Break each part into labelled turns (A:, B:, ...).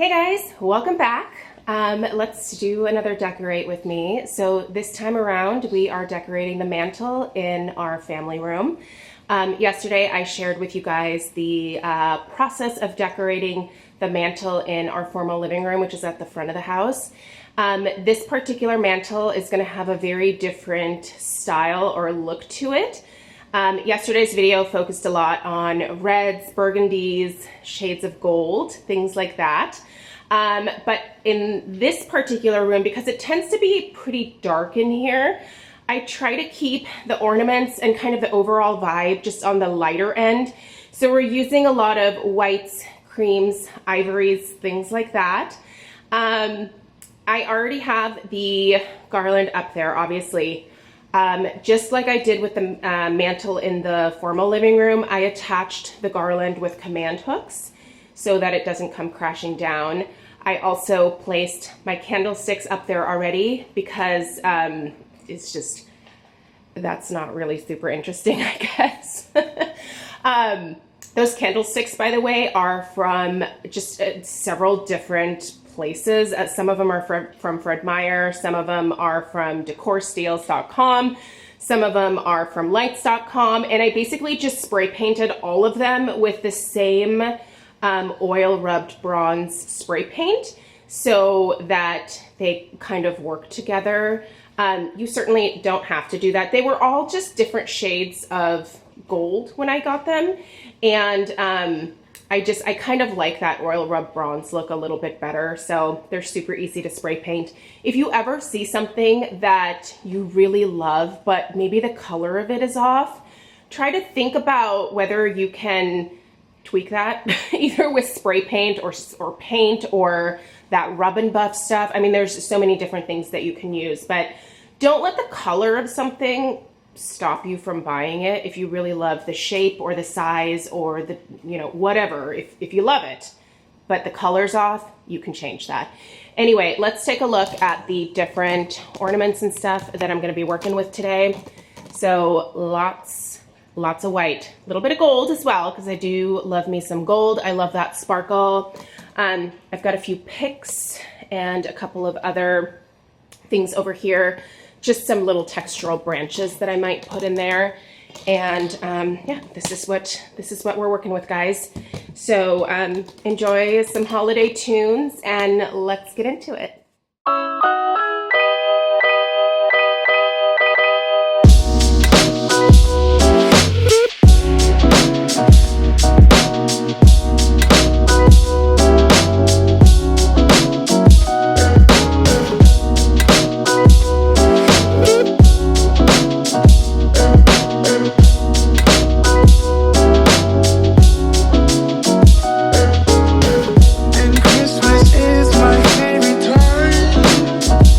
A: Hey guys, welcome back. Let's do another decorate with me. So this time around we are decorating the mantle in our family room. Yesterday I shared with you guys the process of decorating the mantle in our formal living room, which is at the front of the house. This particular mantle is going to have a very different style or look to it. Yesterday's video focused a lot on reds, burgundies, shades of gold, things like that. But in this particular room, because it tends to be pretty dark in here, I try to keep the ornaments and kind of the overall vibe just on the lighter end. So we're using a lot of whites, creams, ivories, things like that. I already have the garland up there, obviously. Just like I did with the mantle in the formal living room, I attached the garland with command hooks so that it doesn't come crashing down. I also placed my candlesticks up there already because it's just, that's not really super interesting, I guess. Those candlesticks, by the way, are from just several different places. Some of them are from Fred Meyer, some of them are from decorsteals.com, some of them are from lights.com, and I basically just spray painted all of them with the same oil rubbed bronze spray paint so that they kind of work together. You certainly don't have to do that. They were all just different shades of gold when I got them, and I kind of like that oil rub bronze look a little bit better, so they're super easy to spray paint. If you ever see something that you really love, but maybe the color of it is off, try to think about whether you can tweak that either with spray paint or paint or that rub and buff stuff. I mean, there's so many different things that you can use, but don't let the color of something stop you from buying it. If you really love the shape or the size or the, whatever, if you love it, but the color's off, you can change that. Anyway, let's take a look at the different ornaments and stuff that I'm going to be working with today. So lots of white, a little bit of gold as well, because I do love me some gold. I love that sparkle. I've got a few picks and a couple of other things over here, just some little textural branches that I might put in there. And yeah, this is what we're working with, guys. So enjoy some holiday tunes and let's get into it.
B: And Christmas is my favorite time.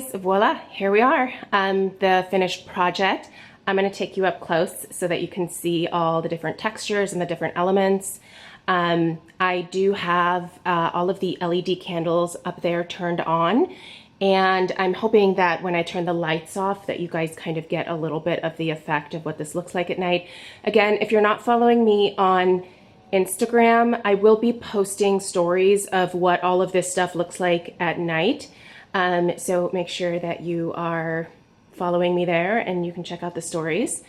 A: guys, voila, here we are, the finished project. I'm going to take you up close so that you can see all the different textures and the different elements. I do have all of the LED candles up there turned on, and I'm hoping that when I turn the lights off that you guys kind of get a little bit of the effect of what this looks like at night. Again, if you're not following me on Instagram, I will be posting stories of what all of this stuff looks like at night. So make sure that you are following me there and you can check out the stories.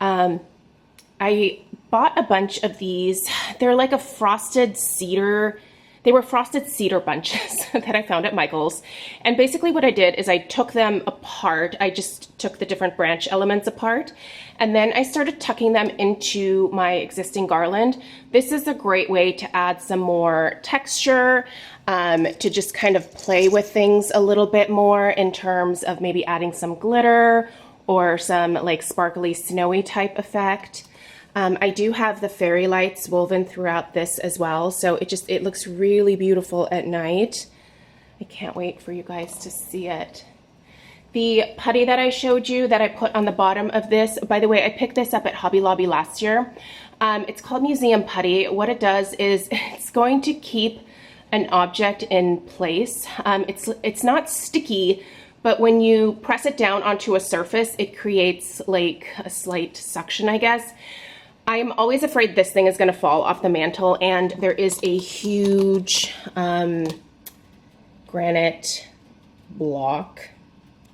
A: I bought a bunch of these. They're like a frosted cedar. They were frosted cedar bunches that I found at Michael's. And basically what I did is I took them apart. I just took the different branch elements apart, and then I started tucking them into my existing garland. This is a great way to add some more texture, to just kind of play with things a little bit more in terms of maybe adding some glitter or some like sparkly snowy type effect. I do have the fairy lights woven throughout this as well, so it looks really beautiful at night. I can't wait for you guys to see it. The putty that I showed you that I put on the bottom of this, by the way, I picked this up at Hobby Lobby last year. It's called Museum Putty. What it does is it's going to keep an object in place. It's not sticky, but when you press it down onto a surface, it creates like a slight suction, I guess. I'm always afraid this thing is going to fall off the mantle, and there is a huge granite block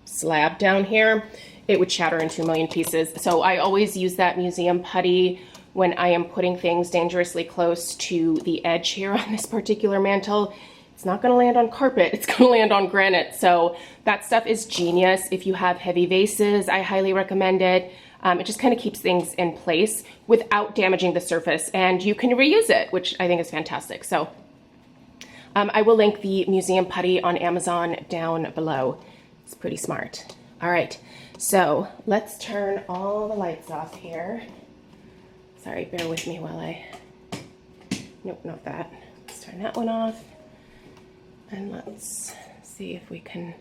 A: slab down here. It would shatter into a million pieces. So I always use that museum putty when I am putting things dangerously close to the edge here on this particular mantle. It's not going to land on carpet, it's going to land on granite. So that stuff is genius. If you have heavy vases, I highly recommend it. It just kind of keeps things in place without damaging the surface, and you can reuse it, which I think is fantastic. So I will link the museum putty on Amazon down below. It's pretty smart. All right, so let's turn all the lights off here. Sorry, bear with me while nope, not that. Let's turn that one off. And let's see if we can,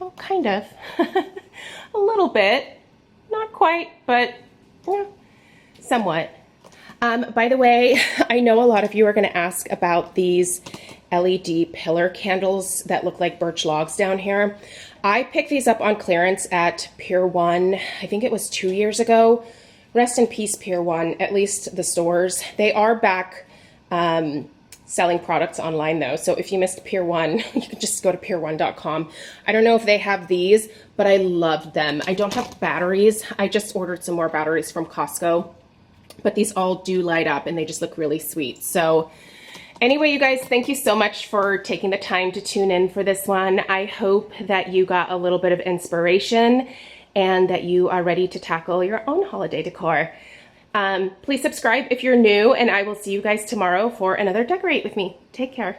A: oh, kind of, a little bit. Not quite, but yeah, somewhat. By the way, I know a lot of you are going to ask about these LED pillar candles that look like birch logs down here. I picked these up on clearance at Pier 1, I think it was 2 years ago. Rest in peace, Pier 1, at least the stores. They are back selling products online though, so if you missed Pier 1, you can just go to pier1.com. I don't know if they have these, but I loved them. I don't have batteries. I just ordered some more batteries from Costco, but these all do light up and they just look really sweet. So anyway, you guys, thank you so much for taking the time to tune in for this one. I hope that you got a little bit of inspiration and that you are ready to tackle your own holiday decor. Please subscribe if you're new, and I will see you guys tomorrow for another Decorate with me. Take care.